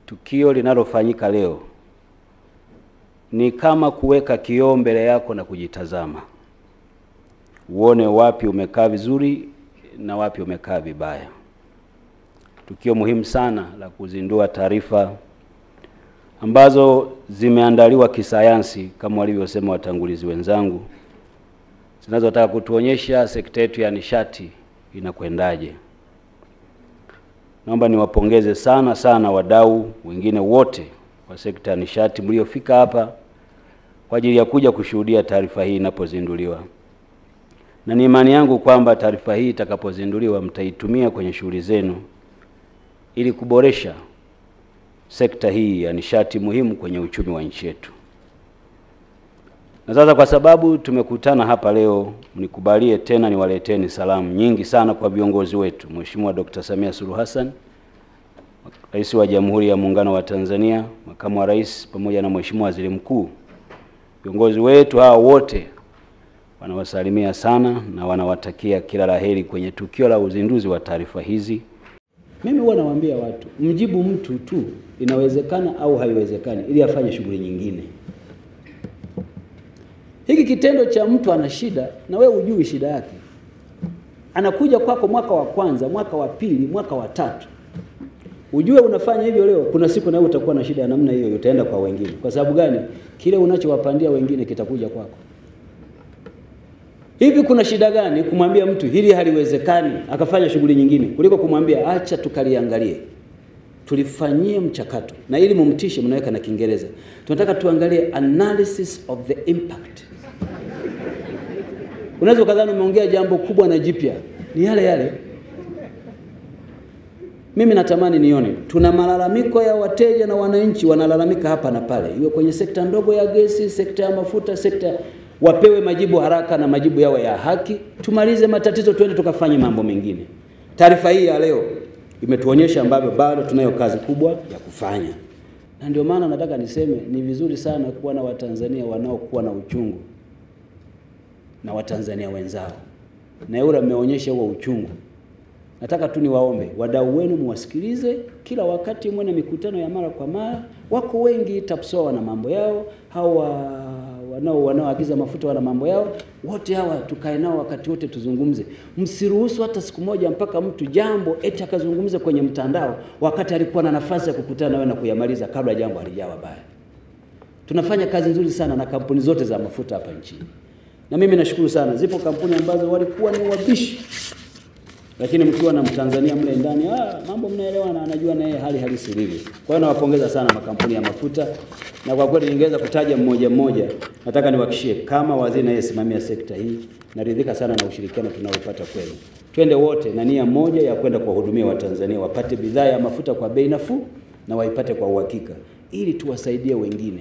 Tukio linalofanyika leo ni kama kuweka kioo mbele yako na kujitazama. Uone wapi umekaa vizuri na wapi umekaa vibaya. Tukio muhimu sana la kuzindua taarifa ambazo zimeandaliwa kisayansi kama walivyosema watangulizi wenzangu, zinazotaka kutuonyesha sekta yetu ya nishati inakwendaje. Naomba niwapongeze sana wadau wengine wote wa sekta ya nishati mliofika hapa kwa ajili ya kuja kushuhudia taarifa hii inapozinduliwa. Na ni imani yangu kwamba taarifa hii itakapozinduliwa mtaitumia kwenye shughuli zenu ili kuboresha sekta hii ya nishati muhimu kwenye uchumi wa nchi yetu. Na sasa kwa sababu tumekutana hapa leo, mnikubalie tena niwaleteni salamu nyingi sana kwa viongozi wetu. Mheshimiwa Dr. Samia Suluhu Hassan, Rais wa Jamhuri ya Muungano wa Tanzania, Makamu wa Rais pamoja na Mheshimiwa Waziri Mkuu. Viongozi wetu hao wote wanawasalimia sana na wanawatakia kila laheri kwenye tukio la uzinduzi wa taarifa hizi. Mimi huwa nawaambia watu, mjibu mtu tu inawezekana au haiwezekani ili afanye shughuli nyingine. Hiki kitendo cha mtu ana shida na wewe hujui shida yake, anakuja kwako mwaka wa kwanza, mwaka wa pili, mwaka wa tatu, ujue unafanya hivyo leo, kuna siku na wewe utakuwa na shida ya namna hiyo, utaenda kwa wengine. Kwa sababu gani? Kile unachowapandia wengine kitakuja kwako. Hivi kuna shida gani kumwambia mtu hili haliwezekani akafanya shughuli nyingine, kuliko kumwambia acha tukaliangalie, tulifanyie mchakato? Na ili mumtishe mnaweka na Kiingereza, tunataka tuangalie analysis of the impact. Unaweza kadhani umeongea jambo kubwa na jipya, ni yale yale. Mimi natamani nione tuna malalamiko ya wateja na wananchi wanalalamika hapa na pale, iwe kwenye sekta ndogo ya gesi, sekta ya mafuta, sekta, wapewe majibu haraka na majibu yao ya haki, tumalize matatizo, twende tukafanye mambo mengine. Taarifa hii ya leo imetuonyesha ambavyo bado tunayo kazi kubwa ya kufanya. Na ndio maana nataka niseme ni vizuri sana kuwa na Watanzania wanaokuwa na uchungu na Watanzania wenzao. Na yule ameonyesha huo uchungu. Nataka tu niwaombe wadau wenu muwasikilize kila wakati, mwe na mikutano ya mara kwa mara. Wako wengi TAPSOA wana mambo yao, hawa wanaoagiza mafuta wana mambo yao. Wote hawa tukae nao wakati wote tuzungumze. Msiruhusu hata siku moja mpaka mtu jambo eti akazungumza kwenye mtandao wakati alikuwa na nafasi ya kukutana nawe na kuyamaliza kabla jambo halijawa baya. Tunafanya kazi nzuri sana na kampuni zote za mafuta hapa nchini. Na mimi nashukuru sana, zipo kampuni ambazo walikuwa ni wabishi, lakini mkiwa na Mtanzania mle ndani, mambo mnaelewana, anajua na yeye hali halisi ilivyo. Kwa hiyo nawapongeza sana makampuni ya mafuta, na kwa kweli ningeweza kutaja mmoja mmoja. Nataka niwahakikishie kama waziri na yeye simamia sekta hii, naridhika sana na ushirikiano tunaopata kwenu. Twende wote na nia moja ya kwenda kuwahudumia Watanzania wapate bidhaa ya mafuta kwa bei nafuu na waipate kwa uhakika, ili tuwasaidie wengine.